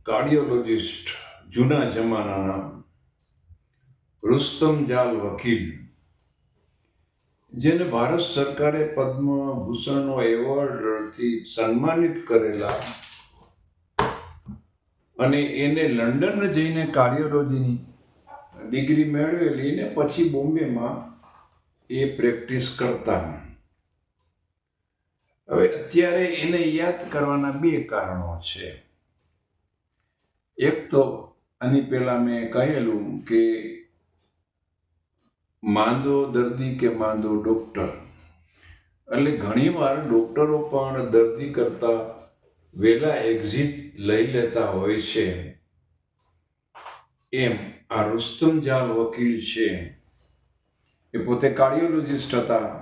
Cardiologist જૂના જમાનાના રુસ્તમ જાલ વકીલ, જેને ભારત સરકારે પદ્મભૂષણનો એવોર્ડથી સન્માનિત કરેલા અને એને લંડન જઈને કાર્ડિયોલોજીની ડિગ્રી મેળવેલી ને પછી બોમ્બેમાં એ પ્રેક્ટિસ કરતા. હવે અત્યારે એને યાદ કરવાના બે કારણો છે. એક તો આની પહેલા મેં કહેલું કે માંદો દર્દી કે માંદો ડૉક્ટર, એટલે ઘણીવાર ડૉક્ટરો પણ દર્દી કરતા વહેલા એક્ઝિટ લઈ લેતા હોય છે. એમ આ રુસ્તમ જાલ વકીલ છે, એ પોતે કાર્ડિયોલોજિસ્ટ હતા.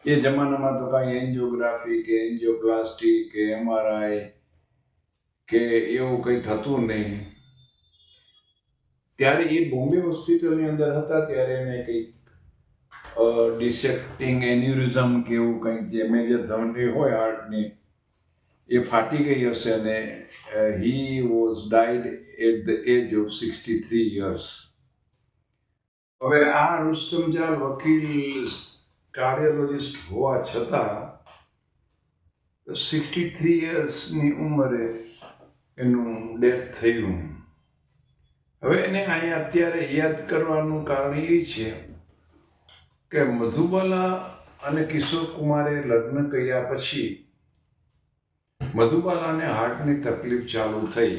એ જમાનામાં તો કાંઈ એન્જિયોગ્રાફી કે એન્જિયોપ્લાસ્ટી કે MRI કે એવું કંઈ થતું નહીં. ત્યારે એ બોમ્બે હોસ્પિટલની અંદર હતા ત્યારે એને કંઈક ડિસેક્ટિંગ એન્યુરિઝમ કે એવું કંઈક જે મેજર ધમની હોય હાર્ટની એ ફાટી ગઈ હશે અને he was died at the age of 63 years. હવે આ રુસ્તમ જાલ વકીલ કાર્ડિયોલોજિસ્ટ હોવા છતાં 63 yearsની ઉંમરે એનું ડેથ થયું. હવે એને અહીંયા અત્યારે યાદ કરવાનું કારણ એ છે કે મધુબાલા અને કિશોર કુમારે લગ્ન કર્યા પછી મધુબાલાને હાર્ટની તકલીફ ચાલુ થઈ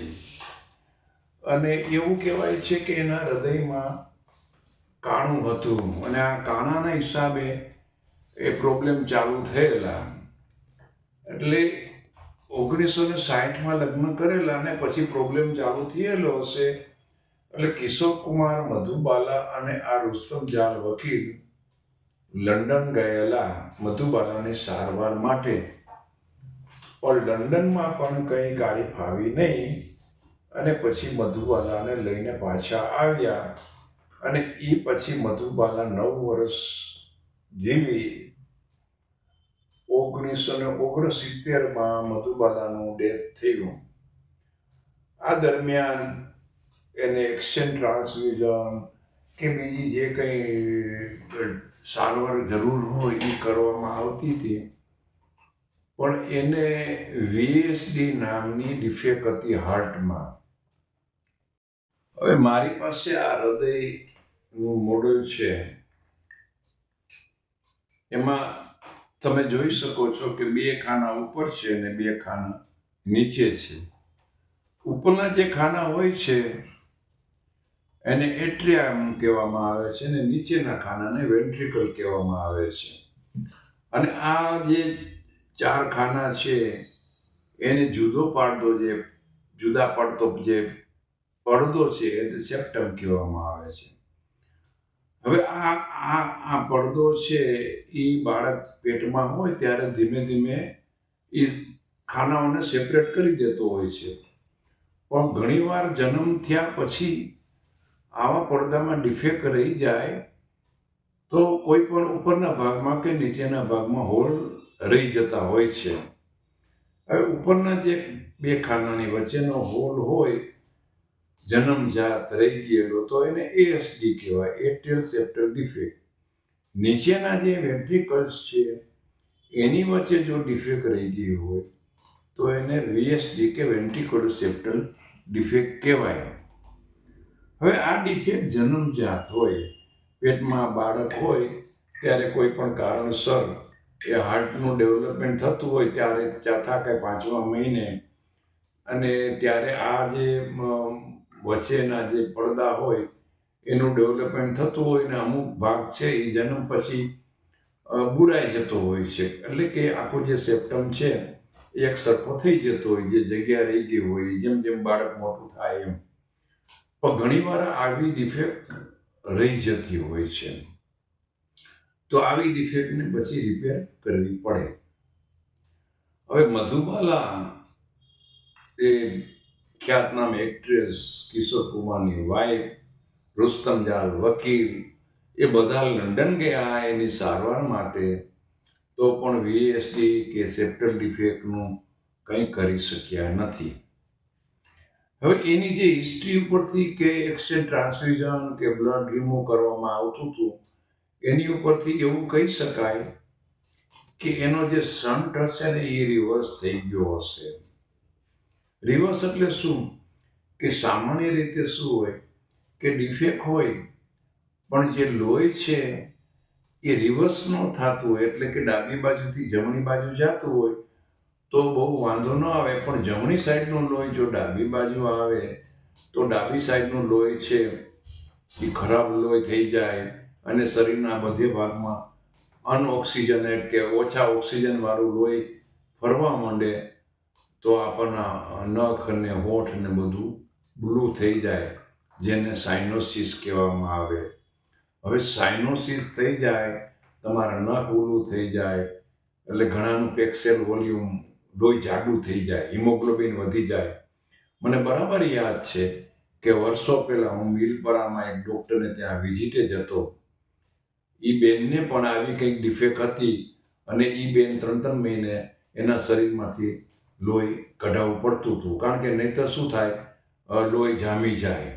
અને એવું કહેવાય છે કે એના હૃદયમાં કાણું હતું અને આ કાણાના હિસાબે એ પ્રોબ્લેમ ચાલુ થયેલા. એટલે 1960માં લગ્ન કરેલા અને પછી પ્રોબ્લેમ ચાલુ થયેલો હશે. એટલે કિશોર કુમાર, મધુબાલા અને આ રુસ્તમ જાલ વકીલ લંડન ગયેલા મધુબાલાની સારવાર માટે. પણ લંડનમાં પણ કંઈ ગાડી ફાવી નહીં અને પછી મધુબાલાને લઈને પાછા આવ્યા અને એ પછી મધુબાલા 9 વર્ષ જીવી. 1969માં મધુબાલાનું ડેથ થયું. આ દરમિયાન એને એક્સચેન્જ ટ્રાન્સફ્યુઝન કે બીજી જે કંઈ સારવાર જરૂર હોય એ કરવામાં આવતી હતી. પણ એને VSD નામની ડિફેક્ટ હતી હાર્ટમાં. હવે મારી પાસે આ હૃદયનું મોડેલ છે. એમાં તમે જોઈ શકો છો કે 2 ખાના ઉપર છે અને 2 ખાના નીચે છે. ઉપરના જે ખાના હોય છે એને એટ્રિયમ કહેવામાં આવે છે અને નીચેના ખાનાને વેન્ટ્રિકલ કહેવામાં આવે છે. અને આ જે 4 ખાના છે એને જુદા પડતો જે પડદો છે એને સેપ્ટમ કહેવામાં આવે છે. હવે આ પડદો છે એ બાળક પેટમાં હોય ત્યારે ધીમે ધીમે એ ખાનાઓને સેપરેટ કરી દેતો હોય છે. પણ ઘણીવાર જન્મ થયા પછી આવા પડદામાં ડિફેક્ટ રહી જાય તો કોઈ પણ ઉપરના ભાગમાં કે નીચેના ભાગમાં હોલ રહી જતા હોય છે. હવે ઉપરના જે 2 ખાનાની વચ્ચેનો હોલ હોય જન્મજાત રહી ગયેલો તો એને ASD કહેવાય, એટ્રિયલ સેપ્ટલ ડિફેક્ટ. નીચેના જે વેન્ટ્રિકલ્સ છે એની વચ્ચે જો ડિફેક્ટ રહી ગઈ હોય તો એને VSD કે વેન્ટ્રિક્યુલર સેપ્ટલ ડિફેક્ટ કહેવાય. હવે આ ડિફેક્ટ જન્મજાત હોય, પેટમાં બાળક હોય ત્યારે કોઈ પણ કારણસર એ હાર્ટનું ડેવલપમેન્ટ થતું હોય ત્યારે 4થા કે 5મા મહિને અને ત્યારે આ જે વચ્ચેના જે પડદા હોય એનું ડેવલપમેન્ટ થતું હોય ને અમુક ભાગ છે એ જન્મ પછી બુરાઈ જતો હોય છે. એટલે કે આખો જે સેપ્ટમ છે એ એક સરખો થઈ જતો હોય, જે જગ્યા રહી ગઈ હોય જેમ જેમ બાળક મોટું થાય એમ. પણ ઘણીવાર આવી ડિફેક્ટ રહી જતી હોય છે. તો આવી ડિફેક્ટને પછી રિપેર કરવી પડે. હવે મધુબાલા એ ખ્યાતનામ એક્ટ્રેસ, કિશોર કુમારની વાઇફ, રુસ્તમ જાલ વકીલ એ બધા લંડન ગયા એની સારવાર માટે. તો પણ VSD કે સેપ્ટલ ડિફેક્ટનું કંઈ કરી શક્યા નથી. હવે એની જે હિસ્ટ્રી ઉપરથી કે એક્સચેન્જ ટ્રાન્સફ્યુઝન કે બ્લડ રિમૂવ કરવામાં આવતું હતું એની ઉપરથી એવું કહી શકાય કે એનો જે શન્ટ હશે ને એ રિવર્સ થઈ ગયો હશે. રિવર્સ એટલે શું કે સામાન્ય રીતે શું હોય કે ડિફેક્ટ હોય પણ જે લોહી છે એ રિવર્સ ન થતું હોય એટલે કે ડાબી બાજુથી જમણી બાજુ જતું હોય તો બહુ વાંધો ન આવે, પણ જમણી સાઈડનું લોહી જો ડાબી બાજુ આવે તો ડાબી સાઈડનું લોહી છે એ ખરાબ લોહી થઈ જાય અને શરીરના બધે ભાગમાં અનઓક્સિજનેટ કે ઓછા ઓક્સિજન વાળું લોહી ફરવા માંડે તો આપણના નખ અને હોઠ ને બધું બ્લુ થઈ જાય, જેને સાઇનોસિસ કહેવામાં આવે. હવે સાઇનોસિસ થઈ જાય, તમારા નખ બ્લુ થઈ જાય એટલે ઘણાનું પેક્સેલ વોલ્યુમ લોહી જાડું થઈ જાય, હિમોગ્લોબિન વધી જાય. મને બરાબર યાદ છે કે વર્ષો પહેલા હું મિલપરામાં એક ડૉક્ટરને ત્યાં વિઝિટે જતો. એ બેનને પણ આવી કંઈક ડિફેક્ટ હતી અને એ બેન 3-3 મહિને એના શરીરમાંથી લોહી કઢાવવું પડતું હતું, કારણ કે નહીંતર શું થાય, લોહી જામી જાય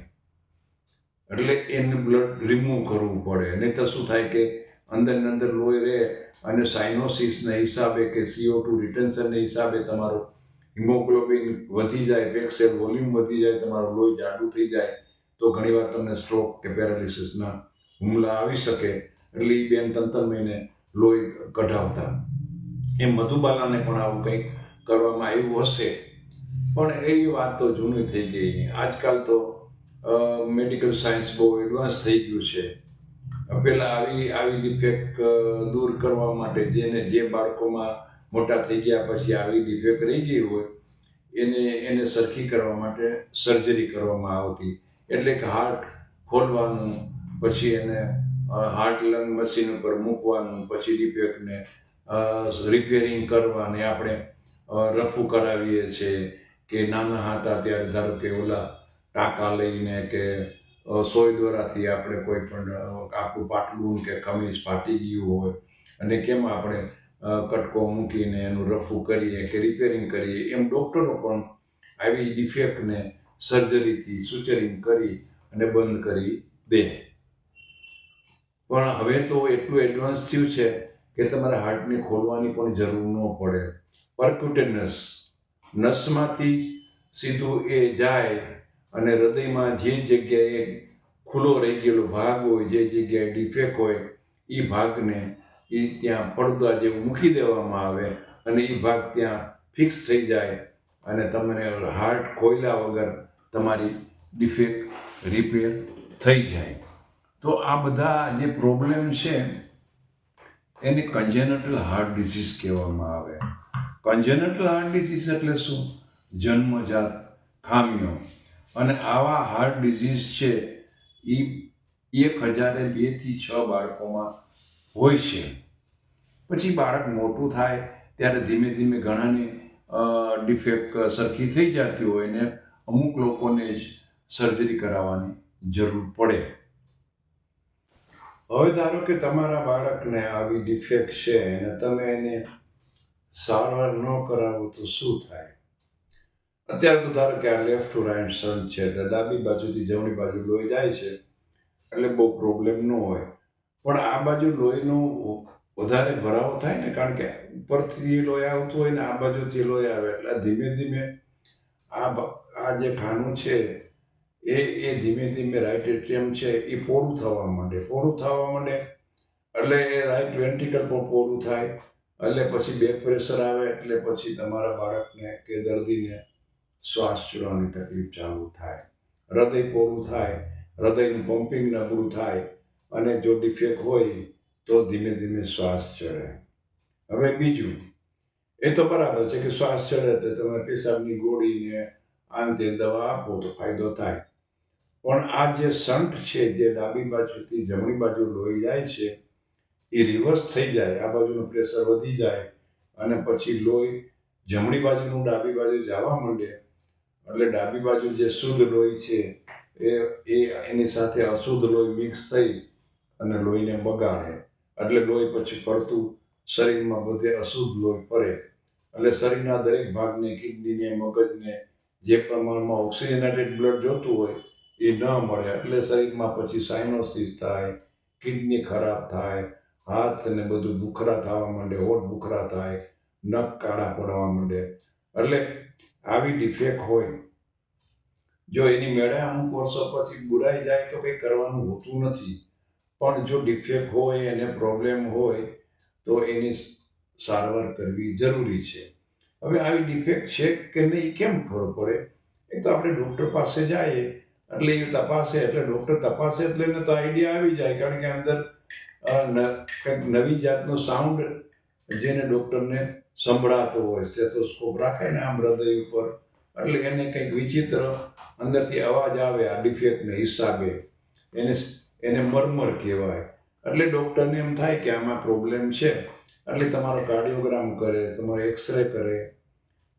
એટલે એને બ્લડ રિમૂવ કરવું પડે. નહીંતર શું થાય કે અંદર ને અંદર લોહી રહે અને સાઇનોસિસના હિસાબે કે CO2 રિટેન્શનના હિસાબે તમારું હિમોગ્લોબિન વધી જાય, પેક્સેલ વોલ્યુમ વધી જાય, તમારું લોહી જાડું થઈ જાય તો ઘણીવાર તમને સ્ટ્રોક કે પેરાલિસિસના હુમલા આવી શકે. એટલે એ બેન 3-3 મહિને લોહી કઢાવતા. એ મધુબાલાને પણ આવું કંઈક કરવામાં આવ્યું હશે, પણ એ વાત તો જૂની થઈ ગઈ. આજકાલ તો મેડિકલ સાયન્સ બહુ એડવાન્સ થઈ ગયું છે. પહેલાં આવી ડિફેક્ટ દૂર કરવા માટે જે બાળકોમાં મોટા થઈ ગયા પછી આવી ડિફેક્ટ રહી ગઈ હોય એને સરખી કરવા માટે સર્જરી કરવામાં આવતી. એટલે કે હાર્ટ ખોલવાનું, પછી એને હાર્ટ લંગ મશીન ઉપર મૂકવાનું, પછી ડિફેક્ટને રિપેરિંગ કરવાની. આપણે રફું કરાવીએ છીએ કે નાના હતા ત્યારે ધારો કે ઓલા ટાંકા લઈને કે સોય દોરાથી આપણે કોઈ પણ આપણું પાટલું કે કમીઝ ફાટી ગયું હોય અને કેમ આપણે કટકો મૂકીને એનું રફું કરીએ કે રિપેરિંગ કરીએ, એમ ડૉક્ટરો પણ આવી ડિફેક્ટને સર્જરીથી સુચરિંગ કરી અને બંધ કરી દે. પણ હવે તો એટલું એડવાન્સ થયું છે કે તમારે હાર્ટને ખોલવાની પણ જરૂર ન પડે. પરક્યુટેનસ નસમાંથી સીધું એ જાય અને હૃદયમાં જે જગ્યાએ ખુલ્લો રહી ગયેલો ભાગ હોય, જે જગ્યાએ ડિફેક્ટ હોય, એ ભાગને એ ત્યાં પડદા જેવું મૂકી દેવામાં આવે અને એ ભાગ ત્યાં ફિક્સ થઈ જાય અને તમને હાર્ટ ખોલ્યા વગર તમારી ડિફેક્ટ રિપેર થઈ જાય. તો આ બધા જે પ્રોબ્લેમ છે એને કન્જેનટલ હાર્ટ ડિસીઝ કહેવામાં આવે. કન્જેનટલ હાર્ટ ડિસીઝ એટલે શું? જન્મજાત ખામીઓ. અને આવા હાર્ટ ડિસીઝ છે એ 1000 થી 6 બાળકોમાં હોય છે. પછી બાળક મોટું થાય ત્યારે ધીમે ધીમે ઘણાને ડિફેક્ટ સરખી થઈ જતી હોય ને અમુક લોકોને જ સર્જરી કરાવવાની જરૂર પડે. હવે ધારો કે તમારા બાળકને આવી ડિફેક્ટ છે અને તમે એને સારવાર ન કરાવો તો શું થાય? અત્યારે તો ધારો કે આ લેફ્ટ ટુ રાઇટ શન્ટ છે એટલે ડાબી બાજુથી જમણી બાજુ લોહી જાય છે એટલે બહુ પ્રોબ્લેમ ન હોય. પણ આ બાજુ લોહીનો વધારે ભરાવો થાય ને, કારણ કે ઉપરથી લોહી આવતું હોય ને આ બાજુથી લોહી આવે એટલે ધીમે ધીમે આ જે ખાનું છે એ ધીમે ધીમે રાઇટ એટ્રિયમ છે એ પોળું થવા માંડે એટલે એ રાઇટ વેન્ટ્રિકલ પણ પોળું થાય એટલે પછી બેક પ્રેશર આવે એટલે પછી તમારા બાળકને કે દર્દીને શ્વાસ ચડવાની તકલીફ ચાલુ થાય, હૃદય પોળું થાય, હૃદયનું પમ્પિંગ નબળું થાય અને જો ડિફેક્ટ હોય તો ધીમે ધીમે શ્વાસ ચડે. હવે બીજું, એ તો બરાબર છે કે શ્વાસ ચડે તો તમે પેશાબની ગોળીને આમ તે દવા આપો તો ફાયદો થાય. પણ આ જે શન્ટ છે જે ડાબી બાજુથી જમણી બાજુ લોહી જાય છે એ રિવર્સ થઈ જાય, આ બાજુનું પ્રેશર વધી જાય અને પછી લોહી જમણી બાજુનું ડાબી બાજુ જવા માંડે એટલે ડાબી બાજુ જે શુદ્ધ લોહી છે એની સાથે અશુદ્ધ લોહી મિક્સ થઈ અને લોહીને બગાડે એટલે લોહી પછી ફરતું શરીરમાં બધે અશુદ્ધ લોહી ફરે એટલે શરીરના દરેક ભાગને, કિડનીને, મગજને જે પ્રમાણમાં ઓક્સિજનેટેડ બ્લડ જોતું હોય એ ન મળે એટલે શરીરમાં પછી સાઇનોસિસ થાય, કિડની ખરાબ થાય, હાથ ને બધું દુખરા થવા માંડે, હોઠ દુખરા થાય, નખ કાળા પડવા માંડે. એટલે આવી ડિફેક્ટ હોય, જો એની મેળે અમુક વર્ષો પછી બુરાઈ જાય તો કંઈ કરવાનું હોતું નથી. પણ જો ડિફેક્ટ હોય અને પ્રોબ્લેમ હોય તો એની સારવાર કરવી જરૂરી છે. હવે આવી ડિફેક્ટ છે કે નહીં કેમ ખબર પડે? એક તો આપણે ડૉક્ટર પાસે જઈએ એટલે એ તપાસે, એટલે ડૉક્ટર તપાસે એટલે એને તો આઈડિયા આવી જાય, કારણ કે અંદર કંઈક નવી જાતનો સાઉન્ડ જેને ડૉક્ટરને સંભળાતો હોય, સ્ટેથોસ્કોપ રાખે ને આમ હૃદય ઉપર, એટલે એને કંઈક વિચિત્ર અંદરથી અવાજ આવે આ ડિફેક્ટને હિસાબે, એને મરમર કહેવાય. એટલે ડૉક્ટરને એમ થાય કે આમાં પ્રોબ્લેમ છે, એટલે તમારો કાર્ડિયોગ્રામ કરે, તમારો એક્સરે કરે,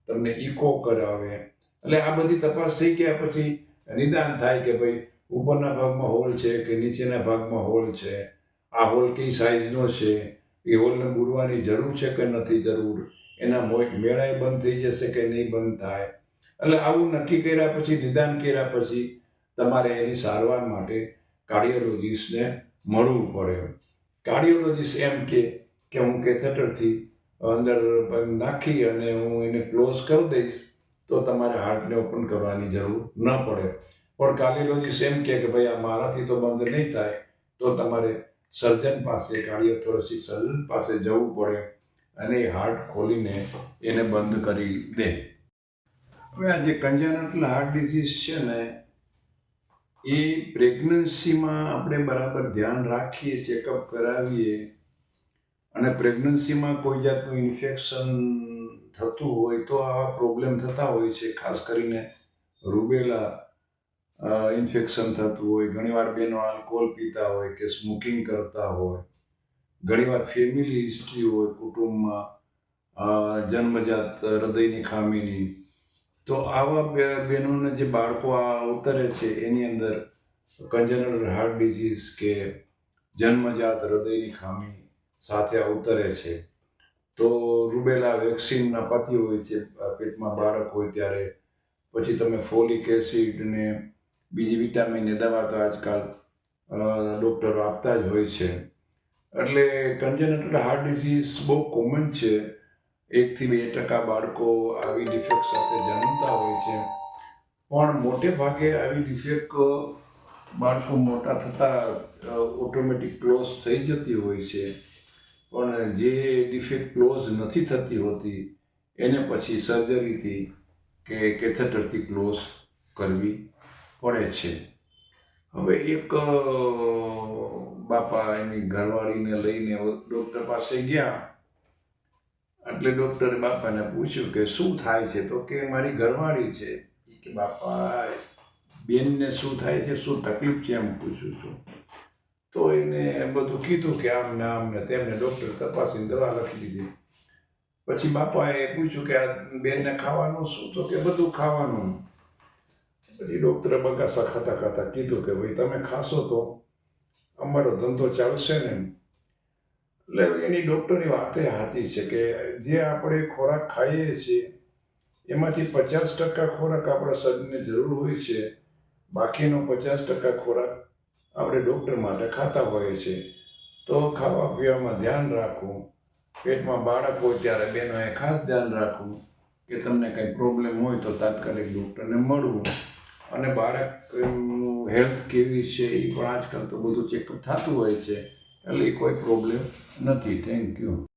તમને ઇકો કરાવે. એટલે આ બધી તપાસ થઈ ગયા પછી નિદાન થાય કે ભાઈ ઉપરના ભાગમાં હોલ છે કે નીચેના ભાગમાં હોલ છે, આ હોલ કઈ સાઇઝનો છે, એ હોલને બુરવાની જરૂર છે કે નથી જરૂર, એના મેળાએ બંધ થઈ જશે કે નહીં બંધ થાય. એટલે આવું નક્કી કર્યા પછી, નિદાન કર્યા પછી તમારે એની સારવાર માટે કાર્ડિયોલોજિસ્ટને મળવું પડે. કાર્ડિયોલોજિસ્ટ એમ કે હું કેથેટરથી અંદર નાખી અને હું એને ક્લોઝ કરી દઈશ તો તમારે હાર્ટને ઓપન કરવાની જરૂર ન પડે. પણ કાર્ડિયોલોજિસ્ટ એમ કે ભાઈ આ મારાથી તો બંધ નહીં થાય, તો તમારે સર્જન પાસે, કાર્ડિયોથોરેસિક સર્જન પાસે જવું પડે અને એ હાર્ટ ખોલીને એને બંધ કરી દે. હવે આ જે કન્જેનિટલ હાર્ટ ડિઝીઝ છે ને, એ પ્રેગ્નન્સીમાં આપણે બરાબર ધ્યાન રાખીએ, ચેકઅપ કરાવીએ અને પ્રેગ્નન્સીમાં કોઈ જાતનું ઇન્ફેક્શન થતું હોય તો આવા પ્રોબ્લેમ થતા હોય છે. ખાસ કરીને રૂબેલા ઇન્ફેક્શન થતું હોય, ઘણીવાર બહેનો આલ્કોહોલ પીતા હોય કે સ્મોકિંગ કરતા હોય, ઘણીવાર ફેમિલી હિસ્ટ્રી હોય કુટુંબમાં જન્મજાત હૃદયની ખામીની, તો આવા બહેનોને જે બાળકો ઉતરે છે એની અંદર કન્જેનિટલ હાર્ટ ડિઝીઝ કે જન્મજાત હૃદયની ખામી સાથે ઉતરે છે. તો રૂબેલા વેક્સિન અપાતી હોય છે પેટમાં બાળક હોય ત્યારે. પછી તમે ફોલિક એસિડ ને બીજી વિટામિનની દવા તો આજકાલ ડૉક્ટરો આપતા જ હોય છે. એટલે કન્જેનિટલ હાર્ટ ડિઝીઝ બહુ કોમન છે. 1-2% બાળકો આવી ડિફેક્ટ સાથે જન્મતા હોય છે, પણ મોટે ભાગે આવી ડિફેક્ટ બાળકો મોટા થતાં ઓટોમેટિક ક્લોઝ થઈ જતી હોય છે. પણ જે ડિફેક્ટ ક્લોઝ નથી થતી હોતી એને પછી સર્જરીથી કે કેથેટરથી ક્લોઝ કરવી પડે છે. હવે એક બાપા એની ઘરવાળીને લઈને ડૉક્ટર પાસે ગયા, એટલે ડૉક્ટરે બાપાને પૂછ્યું કે શું થાય છે? તો કે મારી ઘરવાળી છે. કે બાપા બેનને શું થાય છે, શું તકલીફ છે એમ પૂછું છું. તો એને બધું કીધું કે આમ ને આમ ને તેમને. ડૉક્ટર તપાસીને દવા લખી દીધી. પછી બાપાએ પૂછ્યું કે આ બેનને ખાવાનું શું? તો કે બધું ખાવાનું. પછી ડૉક્ટરે બગાસા ખાતા ખાતા કીધું કે ભાઈ તમે ખાશો તો અમારો ધંધો ચાલશે ને. એટલે એની ડૉક્ટરની વાત એ સાચી છે કે જે આપણે ખોરાક ખાઈએ છીએ એમાંથી 50% ખોરાક આપણા શરીરને જરૂર હોય છે, બાકીનો 50% ખોરાક આપણે ડૉક્ટર માટે ખાતા હોઈએ છીએ. તો ખાવા પીવામાં ધ્યાન રાખવું. પેટમાં બાળક હોય ત્યારે બહેનોએ ખાસ ધ્યાન રાખવું કે તમને કંઈ પ્રોબ્લેમ હોય તો તાત્કાલિક ડૉક્ટરને મળવું. અને બાળકનું હેલ્થ કેવી છે એ પણ આજકાલ તો બધું ચેકઅપ થતું હોય છે, એટલે કોઈ પ્રોબ્લેમ નથી. Thank you.